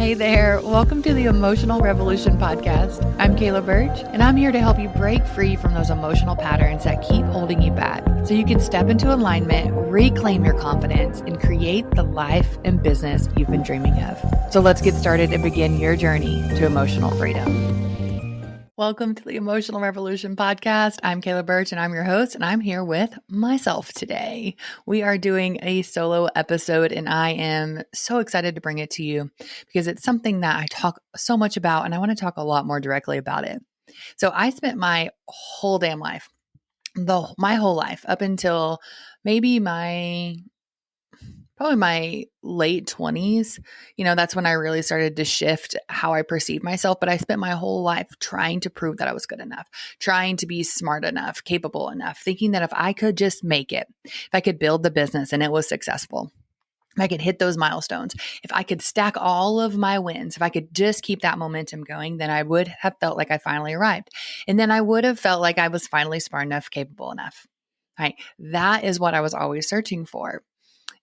Hey there, welcome to the Emotional Revolution podcast. I'm Kayla Birch, and I'm here to help you break free from those emotional patterns that keep holding you back so you can step into alignment, reclaim your confidence, and create the life and business you've been dreaming of. So let's get started and begin your journey to emotional freedom. Welcome to the Emotional Revolution podcast. I'm Kayla Birch and I'm your host, and I'm here with myself today. We are doing a solo episode and I am so excited to bring it to you because it's something that I talk so much about and I want to talk a lot more directly about it. So I spent my whole damn life, my whole life up until maybe probably my late 20s, that's when I really started to shift how I perceive myself. But I spent my whole life trying to prove that I was good enough, trying to be smart enough, capable enough, thinking that if I could just make it, if I could build the business and it was successful, if I could hit those milestones, if I could stack all of my wins, if I could just keep that momentum going, then I would have felt like I finally arrived. And then I would have felt like I was finally smart enough, capable enough, right? That is what I was always searching for.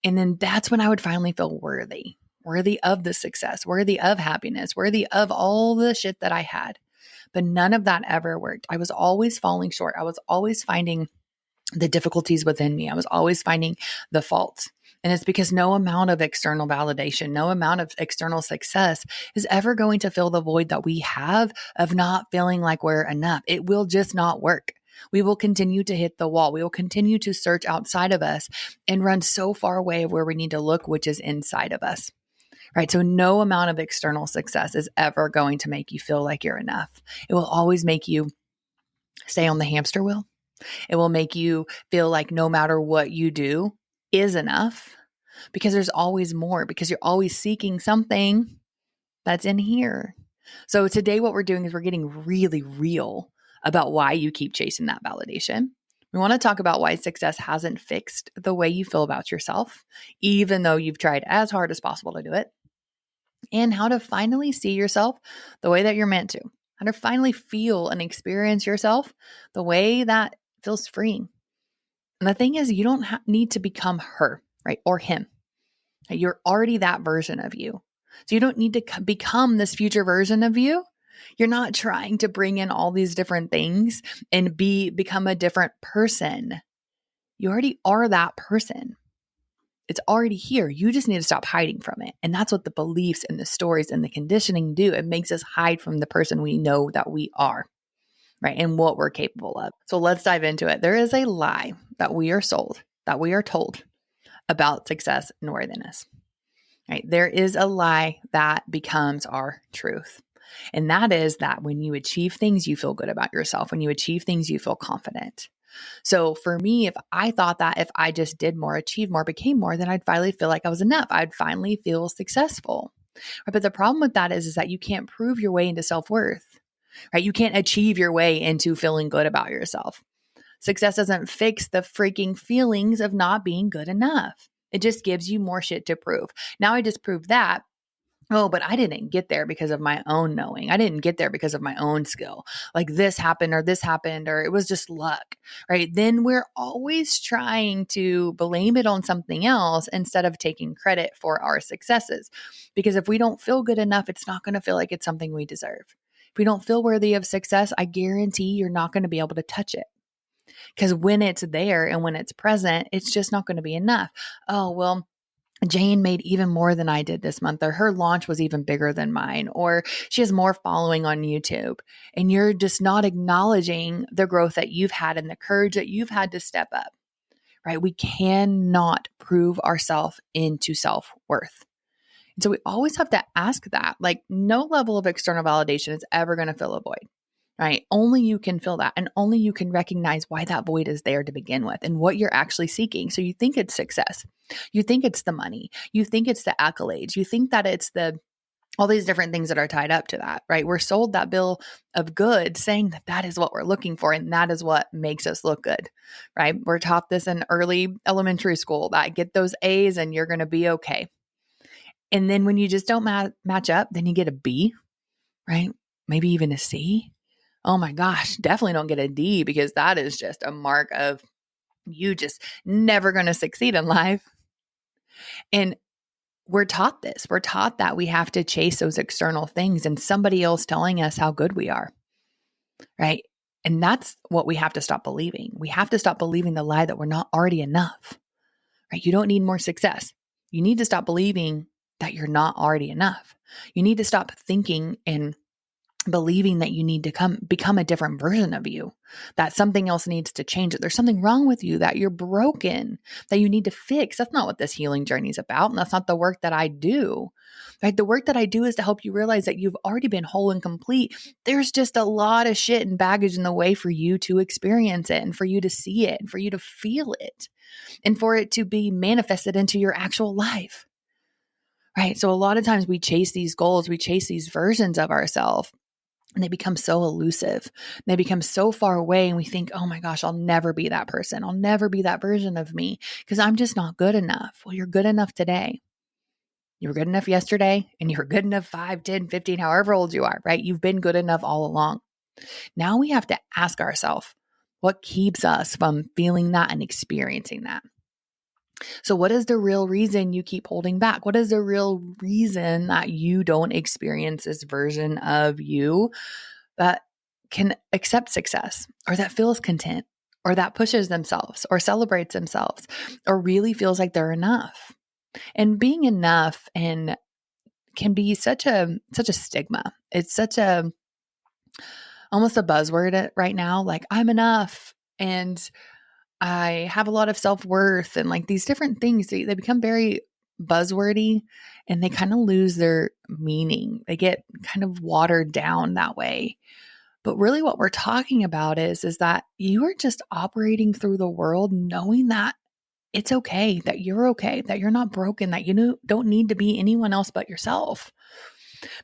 And then that's when I would finally feel worthy of the success, worthy of happiness, worthy of all the shit that I had. But none of that ever worked. I was always falling short. I was always finding the difficulties within me. I was always finding the faults. And it's because no amount of external validation, no amount of external success is ever going to fill the void that we have of not feeling like we're enough. It will just not work. We will continue to hit the wall. We will continue to search outside of us and run so far away of where we need to look, which is inside of us, right? So no amount of external success is ever going to make you feel like you're enough. It will always make you stay on the hamster wheel. It will make you feel like no matter what you do is enough because there's always more, because you're always seeking something that's in here. So today what we're doing is we're getting really real about why you keep chasing that validation. We want to talk about why success hasn't fixed the way you feel about yourself, even though you've tried as hard as possible to do it, and how to finally see yourself the way that you're meant to, how to finally feel and experience yourself the way that feels freeing. And the thing is, you don't need to become her, right? Or him. You're already that version of you. So you don't need to become this future version of you. You're not trying to bring in all these different things and become a different person. You already are that person. It's already here. You just need to stop hiding from it. And that's what the beliefs and the stories and the conditioning do. It makes us hide from the person we know that we are, right? And what we're capable of. So let's dive into it. There is a lie that we are sold, that we are told about success and worthiness. Right? There is a lie that becomes our truth. And that is that when you achieve things, you feel good about yourself. When you achieve things, you feel confident. So for me, if I thought that if I just did more, achieved more, became more, then I'd finally feel like I was enough. I'd finally feel successful. Right? But the problem with that is that you can't prove your way into self-worth. Right? You can't achieve your way into feeling good about yourself. Success doesn't fix the freaking feelings of not being good enough. It just gives you more shit to prove. Now I just proved that. Oh, but I didn't get there because of my own knowing. I didn't get there because of my own skill. Like this happened or it was just luck, right? Then we're always trying to blame it on something else instead of taking credit for our successes. Because if we don't feel good enough, it's not going to feel like it's something we deserve. If we don't feel worthy of success, I guarantee you're not going to be able to touch it. Because when it's there and when it's present, it's just not going to be enough. Oh, well, Jane made even more than I did this month, or her launch was even bigger than mine, or she has more following on YouTube. And you're just not acknowledging the growth that you've had and the courage that you've had to step up, right? We cannot prove ourselves into self-worth. And so we always have to ask that. Like, no level of external validation is ever going to fill a void. Right? Only you can fill that, and only you can recognize why that void is there to begin with and what you're actually seeking. So you think it's success. You think it's the money. You think it's the accolades. You think that it's all these different things that are tied up to that, right? We're sold that bill of goods saying that that is what we're looking for and that is what makes us look good, right? We're taught this in early elementary school that get those A's and you're going to be okay. And then when you just don't match up, then you get a B, right? Maybe even a C. Oh my gosh, definitely don't get a D because that is just a mark of you just never going to succeed in life. And we're taught this. We're taught that we have to chase those external things and somebody else telling us how good we are, right? And that's what we have to stop believing. We have to stop believing the lie that we're not already enough, right? You don't need more success. You need to stop believing that you're not already enough. You need to stop thinking and believing that you need to become a different version of you, that something else needs to change, that there's something wrong with you, that you're broken, that you need to fix. That's not what this healing journey is about. And that's not the work that I do. Right? The work that I do is to help you realize that you've already been whole and complete. There's just a lot of shit and baggage in the way for you to experience it and for you to see it and for you to feel it and for it to be manifested into your actual life. Right? So a lot of times we chase these goals, we chase these versions of ourselves. And they become so elusive. They become so far away. And we think, oh my gosh, I'll never be that person. I'll never be that version of me because I'm just not good enough. Well, you're good enough today. You were good enough yesterday and you were good enough 5, 10, 15, however old you are, right? You've been good enough all along. Now we have to ask ourselves, what keeps us from feeling that and experiencing that? So what is the real reason you keep holding back? What is the real reason that you don't experience this version of you that can accept success or that feels content or that pushes themselves or celebrates themselves or really feels like they're enough? And being enough and can be such a stigma. It's such a almost a buzzword right now, like I'm enough and I have a lot of self-worth and like these different things, they become very buzzwordy and they kind of lose their meaning. They get kind of watered down that way. But really what we're talking about is that you are just operating through the world knowing that it's okay, that you're not broken, that you don't need to be anyone else but yourself.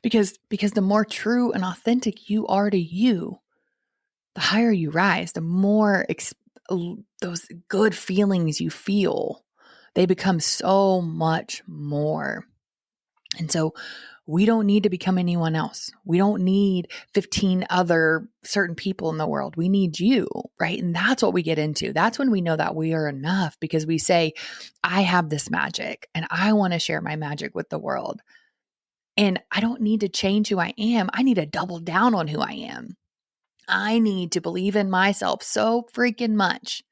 Because the more true and authentic you are to you, the higher you rise, the more those good feelings you feel, they become so much more. And so we don't need to become anyone else. We don't need 15 other certain people in the world. We need you, right? And that's what we get into. That's when we know that we are enough because we say, I have this magic and I want to share my magic with the world. And I don't need to change who I am. I need to double down on who I am. I need to believe in myself so freaking much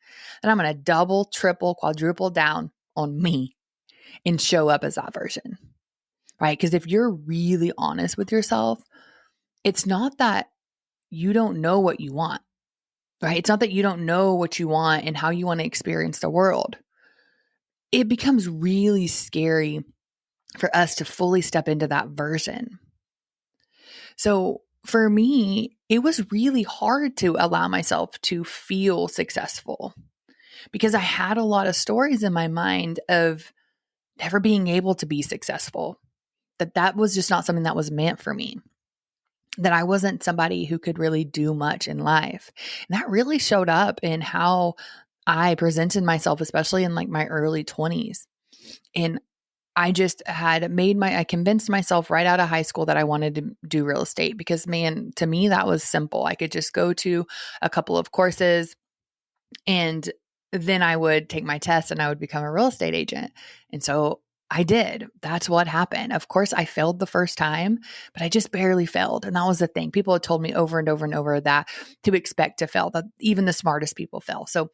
that I'm going to double, triple, quadruple down on me and show up as that version, right? Because if you're really honest with yourself, it's not that you don't know what you want, right? It's not that you don't know what you want and how you want to experience the world. It becomes really scary for us to fully step into that version. So for me, it was really hard to allow myself to feel successful because I had a lot of stories in my mind of never being able to be successful, that was just not something that was meant for me, that I wasn't somebody who could really do much in life. And that really showed up in how I presented myself, especially in like my early 20s. And I just had I convinced myself right out of high school that I wanted to do real estate because, man, to me, that was simple. I could just go to a couple of courses and then I would take my test and I would become a real estate agent. And so I did. That's what happened. Of course, I failed the first time, but I just barely failed. And that was the thing. People had told me over and over and over that to expect to fail, that even the smartest people fail. So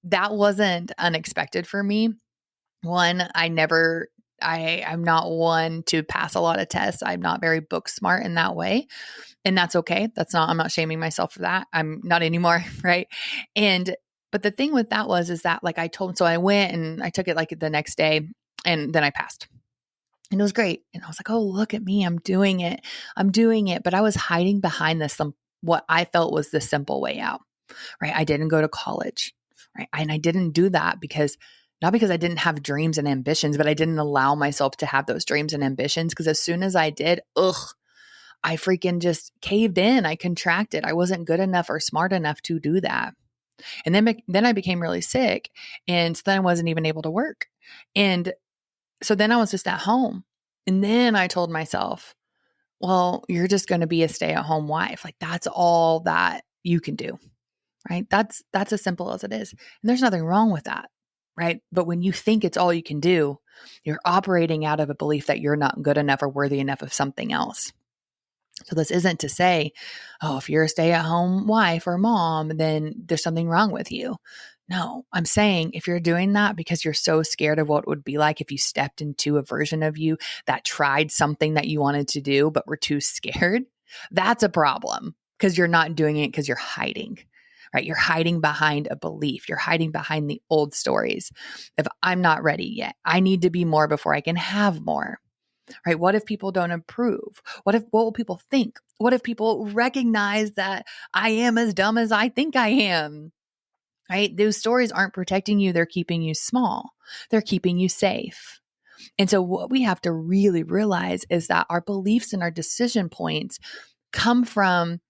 that wasn't unexpected for me. One, I'm not one to pass a lot of tests. I'm not very book smart in that way. And that's okay. I'm not shaming myself for that. I'm not anymore. Right. But the thing with that is that like so I went and I took it like the next day and then I passed and it was great. And I was like, oh, look at me. I'm doing it. But I was hiding behind what I felt was the simple way out. Right. I didn't go to college. Right. And I didn't do that not because I didn't have dreams and ambitions, but I didn't allow myself to have those dreams and ambitions. Because as soon as I did, I freaking just caved in. I contracted. I wasn't good enough or smart enough to do that. And then I became really sick. And so then I wasn't even able to work. And so then I was just at home. And then I told myself, well, you're just going to be a stay-at-home wife. Like that's all that you can do. Right? That's as simple as it is. And there's nothing wrong with that. right? But when you think it's all you can do, you're operating out of a belief that you're not good enough or worthy enough of something else. So this isn't to say, oh, if you're a stay-at-home wife or mom, then there's something wrong with you. No, I'm saying if you're doing that because you're so scared of what it would be like if you stepped into a version of you that tried something that you wanted to do but were too scared, that's a problem because you're not doing it because you're hiding, right? You're hiding behind a belief. You're hiding behind the old stories. If I'm not ready yet, I need to be more before I can have more. Right? What if people don't approve? What will people think? What if people recognize that I am as dumb as I think I am? Right? Those stories aren't protecting you. They're keeping you small. They're keeping you safe. And so what we have to really realize is that our beliefs and our decision points come from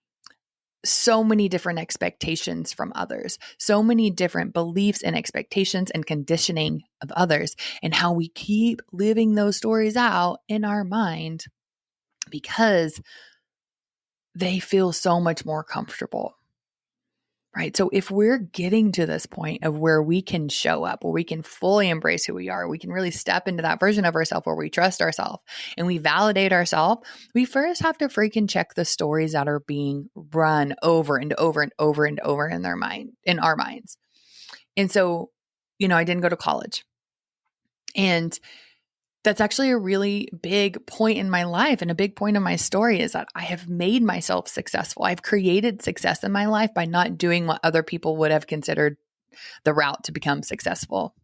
so many different expectations from others, so many different beliefs and expectations and conditioning of others, and how we keep living those stories out in our mind because they feel so much more comfortable, right? So if we're getting to this point of where we can show up, where we can fully embrace who we are, we can really step into that version of ourselves where we trust ourselves and we validate ourselves, we first have to freaking check the stories that are being run over and over and over and over in our minds. And so, I didn't go to college. And that's actually a really big point in my life, and a big point in my story is that I have made myself successful. I've created success in my life by not doing what other people would have considered the route to become successful.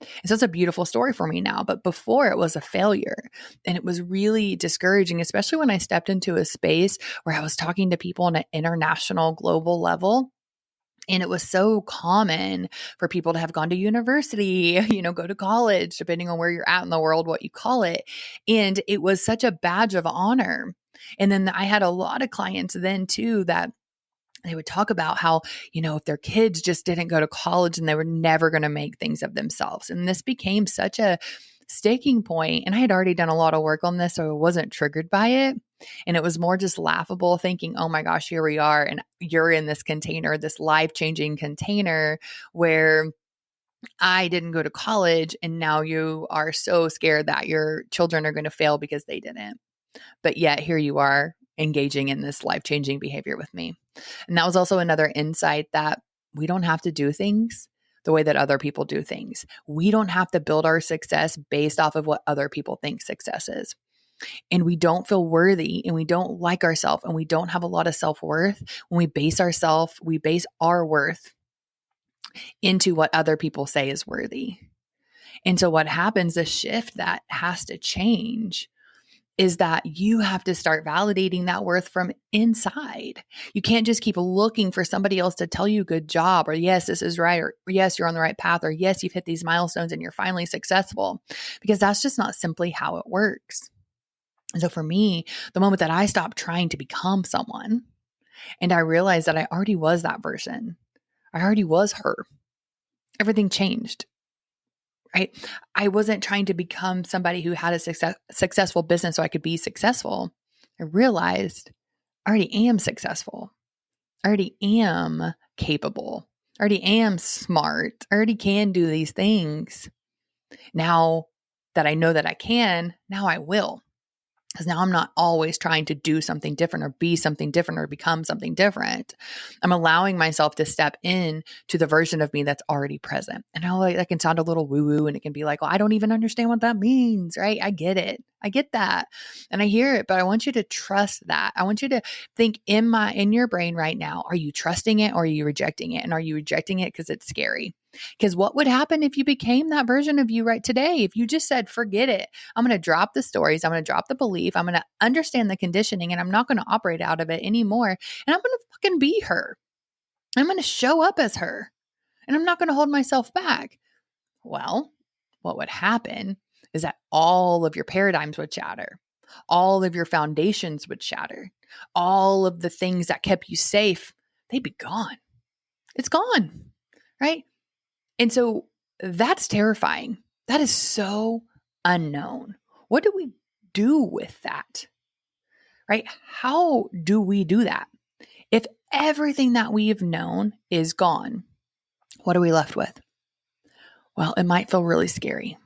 And so it's a beautiful story for me now, but before it was a failure, and it was really discouraging, especially when I stepped into a space where I was talking to people on an international, global level. And it was so common for people to have gone to university, go to college, depending on where you're at in the world, what you call it. And it was such a badge of honor. And then I had a lot of clients then too that they would talk about how, if their kids just didn't go to college and they were never going to make things of themselves. And this became such a sticking point. And I had already done a lot of work on this, so I wasn't triggered by it. And it was more just laughable thinking, oh my gosh, here we are. And you're in this container, this life-changing container where I didn't go to college. And now you are so scared that your children are going to fail because they didn't. But yet here you are engaging in this life-changing behavior with me. And that was also another insight that we don't have to do things the way that other people do things. We don't have to build our success based off of what other people think success is. And we don't feel worthy and we don't like ourselves and we don't have a lot of self-worth when we base our worth into what other people say is worthy. And so what happens, the shift that has to change is that you have to start validating that worth from inside. You can't just keep looking for somebody else to tell you good job, or yes, this is right, or yes, you're on the right path, or yes, you've hit these milestones and you're finally successful, because that's just not simply how it works. And so for me, the moment that I stopped trying to become someone and I realized that I already was that version, I already was her, everything changed. Right? I wasn't trying to become somebody who had a successful business so I could be successful. I realized I already am successful. I already am capable. I already am smart. I already can do these things. Now that I know that I can, now I will. Because now I'm not always trying to do something different or be something different or become something different. I'm allowing myself to step in to the version of me that's already present. And I know that can sound a little woo-woo and it can be like, well, I don't even understand what that means, right? I get it. I get that. And I hear it, but I want you to trust that. I want you to think in your brain right now, are you trusting it or are you rejecting it? And are you rejecting it because it's scary? Because what would happen if you became that version of you right today? If you just said, forget it, I'm going to drop the stories, I'm going to drop the belief, I'm going to understand the conditioning, and I'm not going to operate out of it anymore. And I'm going to fucking be her. I'm going to show up as her. And I'm not going to hold myself back. Well, what would happen is that all of your paradigms would shatter. All of your foundations would shatter. All of the things that kept you safe, they'd be gone. It's gone, right? And so that's terrifying. That is so unknown. What do we do with that? Right? How do we do that? If everything that we've known is gone, what are we left with? Well, it might feel really scary.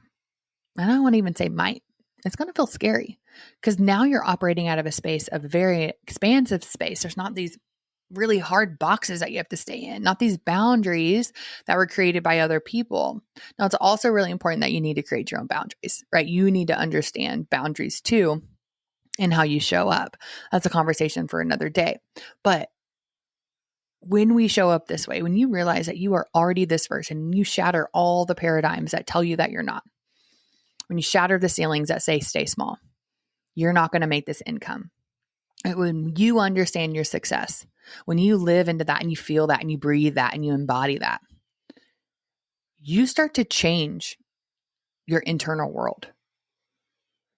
I don't want to even say might. It's going to feel scary because now you're operating out of a space of a very expansive space. There's not these really hard boxes that you have to stay in, not these boundaries that were created by other people. Now, it's also really important that you need to create your own boundaries, right? You need to understand boundaries too and how you show up. That's a conversation for another day. But when we show up this way, when you realize that you are already this version, you shatter all the paradigms that tell you that you're not. When you shatter the ceilings that say stay small, you're not going to make this income. When you understand your success, when you live into that and you feel that and you breathe that and you embody that, you start to change your internal world.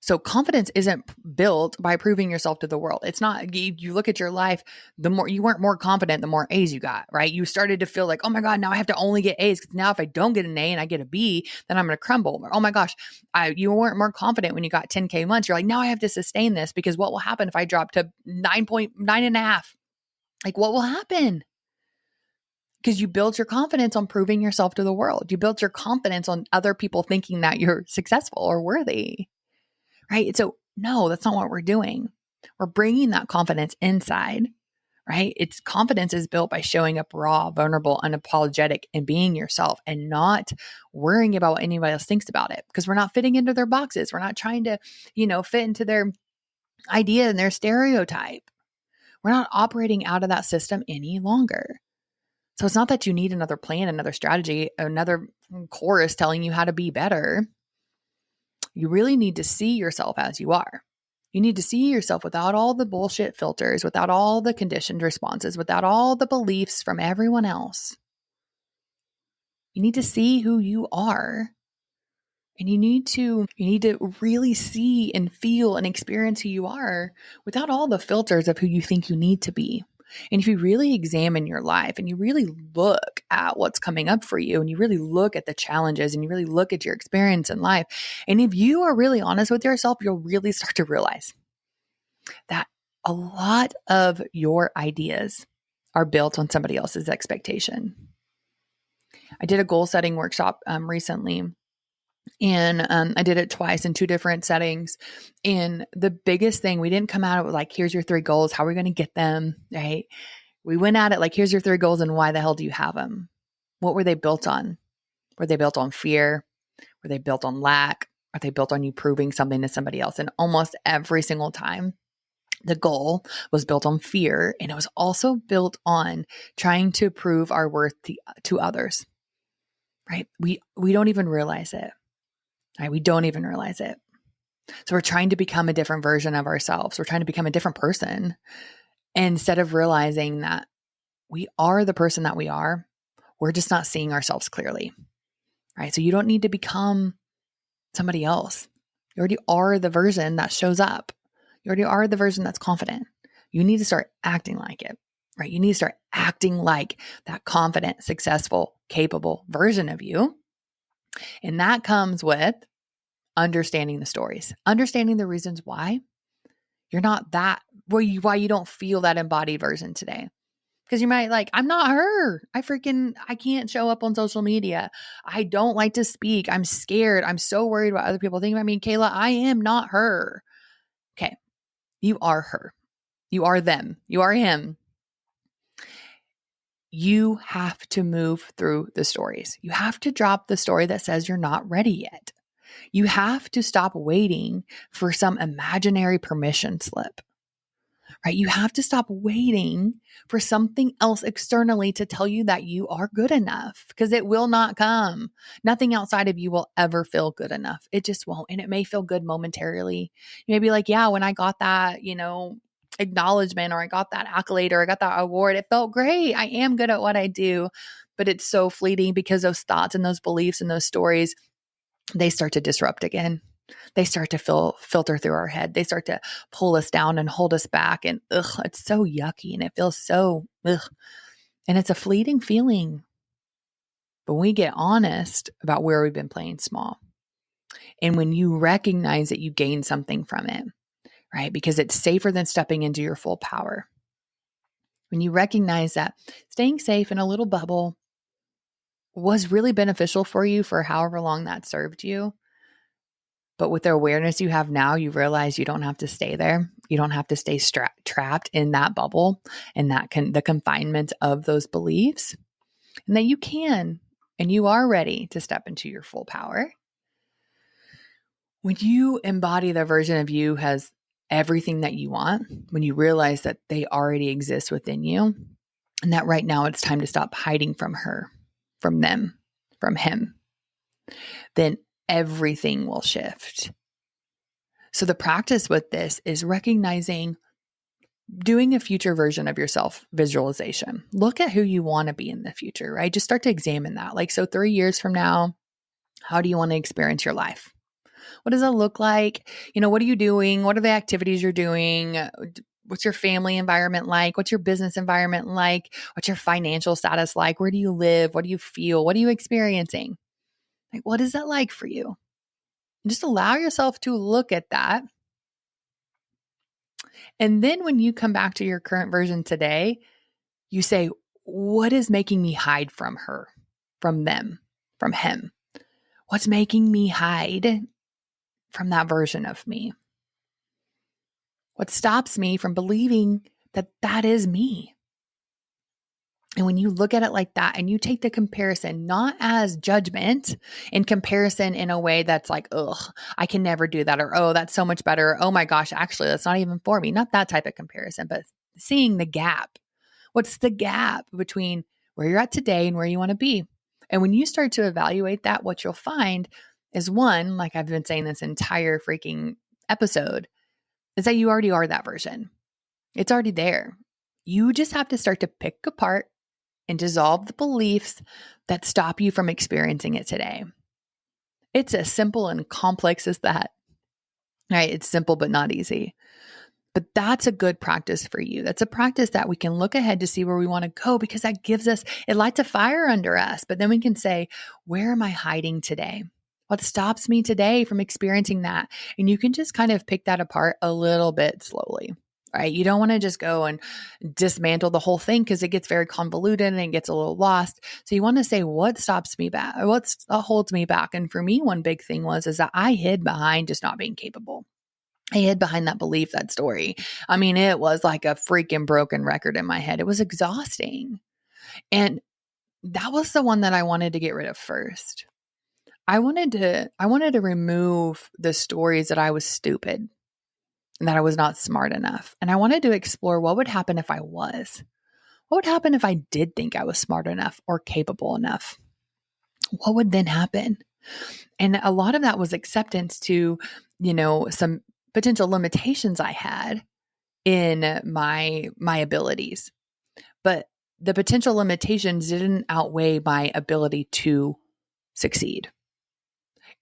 So confidence isn't built by proving yourself to the world. It's not, you look at your life, the more you weren't more confident, the more A's you got, right? You started to feel like, oh my God, now I have to only get A's because now if I don't get an A and I get a B, then I'm going to crumble. Or, oh my gosh, you weren't more confident when you got 10K months. You're like, now I have to sustain this because what will happen if I drop to 9.9.5? Like what will happen? Because you built your confidence on proving yourself to the world. You built your confidence on other people thinking that you're successful or worthy. Right? So no, that's not what we're doing. We're bringing that confidence inside, right? It's confidence is built by showing up raw, vulnerable, unapologetic, and being yourself and not worrying about what anybody else thinks about it because we're not fitting into their boxes. We're not trying to, fit into their idea and their stereotype. We're not operating out of that system any longer. So it's not that you need another plan, another strategy, another chorus telling you how to be better. You really need to see yourself as you are. You need to see yourself without all the bullshit filters, without all the conditioned responses, without all the beliefs from everyone else. You need to see who you are. And you need to really see and feel and experience who you are without all the filters of who you think you need to be. And if you really examine your life and you really look at what's coming up for you and you really look at the challenges and you really look at your experience in life, and if you are really honest with yourself, you'll really start to realize that a lot of your ideas are built on somebody else's expectation. I did a goal setting workshop recently. And I did it twice in two different settings. And the biggest thing, we didn't come out with like, here's your 3 goals. How are we going to get them? Right? We went at it like, here's your 3 goals and why the hell do you have them? What were they built on? Were they built on fear? Were they built on lack? Are they built on you proving something to somebody else? And almost every single time, the goal was built on fear. And it was also built on trying to prove our worth to others. Right? We don't even realize it. Right? We don't even realize it. So we're trying to become a different version of ourselves. We're trying to become a different person instead of realizing that we are the person that we are. We're just not seeing ourselves clearly, right? So you don't need to become somebody else. You already are the version that shows up. You already are the version that's confident. You need to start acting like it, right? You need to start acting like that confident, successful, capable version of you. And that comes with understanding the stories, understanding the reasons why you're not that, why you don't feel that embodied version today. Because you might like, I'm not her. I can't show up on social media. I don't like to speak. I'm scared. I'm so worried what other people think about me. Kayla, I am not her. Okay. You are her. You are them. You are him. You have to move through the stories. You have to drop the story that says you're not ready yet. You have to stop waiting for some imaginary permission slip, right? You have to stop waiting for something else externally to tell you that you are good enough because it will not come. Nothing outside of you will ever feel good enough. It just won't. And it may feel good momentarily. You may be like, yeah, when I got that, acknowledgement or I got that accolade or I got that award, it felt great. I am good at what I do, but it's so fleeting because those thoughts and those beliefs and those stories, they start to disrupt again. They start to filter through our head. They start to pull us down and hold us back. And it's so yucky and it feels so and it's a fleeting feeling. But when we get honest about where we've been playing small and when you recognize that you gain something from it, right? Because it's safer than stepping into your full power. When you recognize that staying safe in a little bubble was really beneficial for you for however long that served you. But with the awareness you have now, you realize you don't have to stay there. You don't have to stay trapped in that bubble and the confinement of those beliefs, and that you can and you are ready to step into your full power. When you embody the version of you has everything that you want, when you realize that they already exist within you, and that right now it's time to stop hiding from her, from them, from him, then everything will shift. So the practice with this is recognizing, doing a future version of yourself visualization. Look at who you want to be in the future, right? Just start to examine that. Like, so 3 years from now, how do you want to experience your life? What does it look like? What are you doing? What are the activities you're doing? What's your family environment like? What's your business environment like? What's your financial status like? Where do you live? What do you feel? What are you experiencing? Like, what is that like for you? And just allow yourself to look at that. And then when you come back to your current version today, you say, what is making me hide from her, from them, from him? What's making me hide from that version of me? What stops me from believing that that is me? And when you look at it like that and you take the comparison, not as judgment, in comparison in a way that's like, ugh, I can never do that, or, oh, that's so much better. Or, oh my gosh, actually, that's not even for me. Not that type of comparison, but seeing the gap. What's the gap between where you're at today and where you want to be? And when you start to evaluate that, what you'll find is, one, like I've been saying this entire freaking episode, is that you already are that version. It's already there. You just have to start to pick apart and dissolve the beliefs that stop you from experiencing it today. It's as simple and complex as that, right? It's simple, but not easy. But that's a good practice for you. That's a practice that we can look ahead to see where we want to go, because that gives us, it lights a fire under us. But then we can say, where am I hiding today? What stops me today from experiencing that? And you can just kind of pick that apart a little bit slowly, right? You don't want to just go and dismantle the whole thing, because it gets very convoluted and it gets a little lost. So you want to say, what stops me back? What holds me back? And for me, one big thing is that I hid behind just not being capable. I hid behind that belief, that story. I mean, it was like a freaking broken record in my head. It was exhausting. And that was the one that I wanted to get rid of first. I wanted to remove the stories that I was stupid and that I was not smart enough. And I wanted to explore what would happen if I was. What would happen if I did think I was smart enough or capable enough? What would then happen? And a lot of that was acceptance to, some potential limitations I had in my abilities. But the potential limitations didn't outweigh my ability to succeed.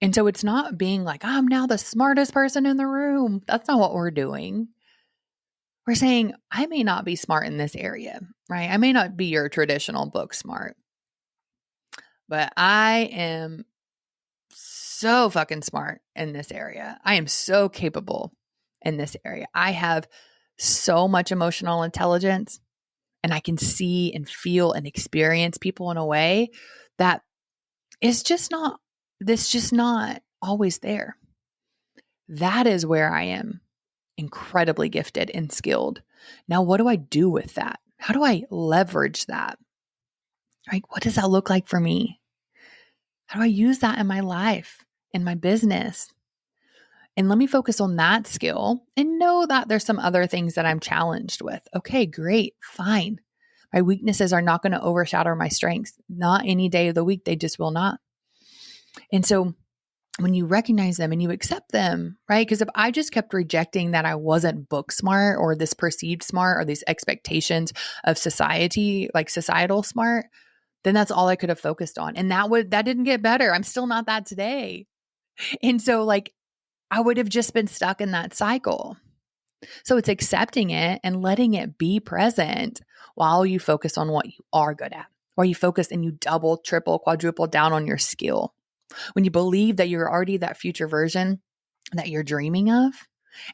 And so it's not being like, I'm now the smartest person in the room. That's not what we're doing. We're saying, I may not be smart in this area, right? I may not be your traditional book smart, but I am so fucking smart in this area. I am so capable in this area. I have so much emotional intelligence, and I can see and feel and experience people in a way that is just not always there. That is where I am incredibly gifted and skilled. Now, what do I do with that? How do I leverage that? Right? What does that look like for me? How do I use that in my life, in my business? And let me focus on that skill and know that there's some other things that I'm challenged with. Okay, great, fine. My weaknesses are not going to overshadow my strengths. Not any day of the week. They just will not. And so when you recognize them and you accept them, right? Because if I just kept rejecting that I wasn't book smart, or this perceived smart, or these expectations of society, like societal smart, then that's all I could have focused on. And that didn't get better. I'm still not that today. And so I would have just been stuck in that cycle. So it's accepting it and letting it be present while you focus on what you are good at, or you focus and you double, triple, quadruple down on your skill. When you believe that you're already that future version that you're dreaming of,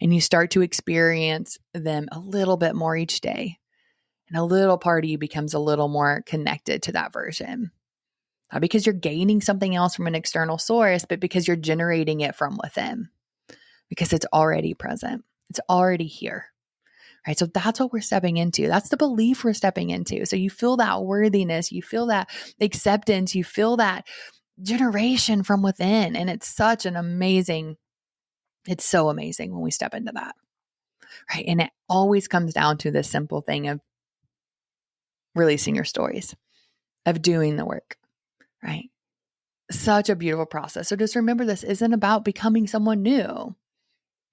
and you start to experience them a little bit more each day, and a little part of you becomes a little more connected to that version. Not because you're gaining something else from an external source, but because you're generating it from within, because it's already present. It's already here. Right. So that's what we're stepping into. That's the belief we're stepping into. So you feel that worthiness, you feel that acceptance, you feel that generation from within. And it's such an amazing, it's so amazing when we step into that. Right. And it always comes down to this simple thing of releasing your stories, of doing the work. Right. Such a beautiful process. So just remember, this isn't about becoming someone new.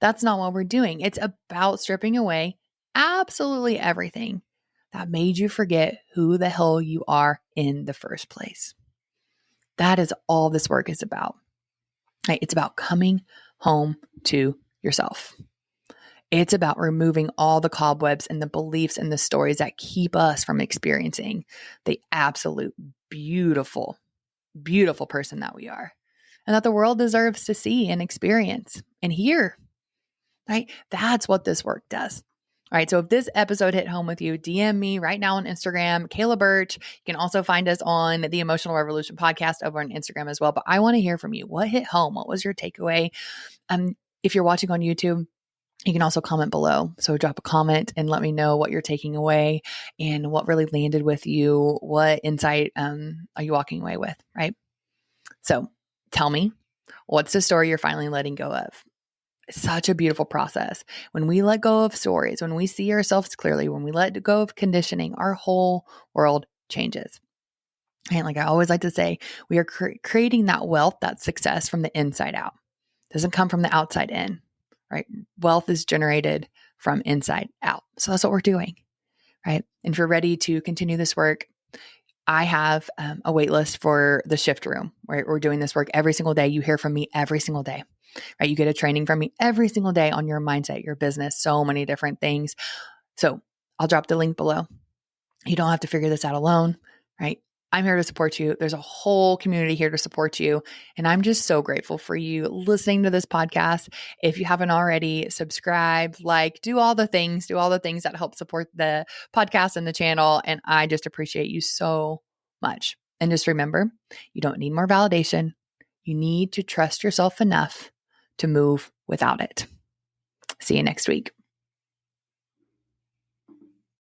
That's not what we're doing. It's about stripping away absolutely everything that made you forget who the hell you are in the first place. That is all this work is about. Right? It's about coming home to yourself. It's about removing all the cobwebs and the beliefs and the stories that keep us from experiencing the absolute beautiful, beautiful person that we are and that the world deserves to see and experience and hear. Right? That's what this work does. All right. So if this episode hit home with you, DM me right now on Instagram, Kayla Birch. You can also find us on the Emotional Revolution podcast over on Instagram as well. But I want to hear from you. What hit home? What was your takeaway? If you're watching on YouTube, you can also comment below. So drop a comment and let me know what you're taking away and what really landed with you. What insight are you walking away with? Right. So tell me, what's the story you're finally letting go of? Such a beautiful process. When we let go of stories, when we see ourselves clearly, when we let go of conditioning, our whole world changes. And like I always like to say, we are creating that wealth, that success from the inside out. It doesn't come from the outside in, right? Wealth is generated from inside out. So that's what we're doing, right? And if you're ready to continue this work, I have a wait list for the shift room, right? We're doing this work every single day. You hear from me every single day, right? You get a training from me every single day on your mindset, your business, so many different things. So I'll drop the link below. You don't have to figure this out alone, right? I'm here to support you. There's a whole community here to support you. And I'm just so grateful for you listening to this podcast. If you haven't already, subscribe, like, do all the things that help support the podcast and the channel. And I just appreciate you so much. And just remember, you don't need more validation. You need to trust yourself enough to move without it. See you next week.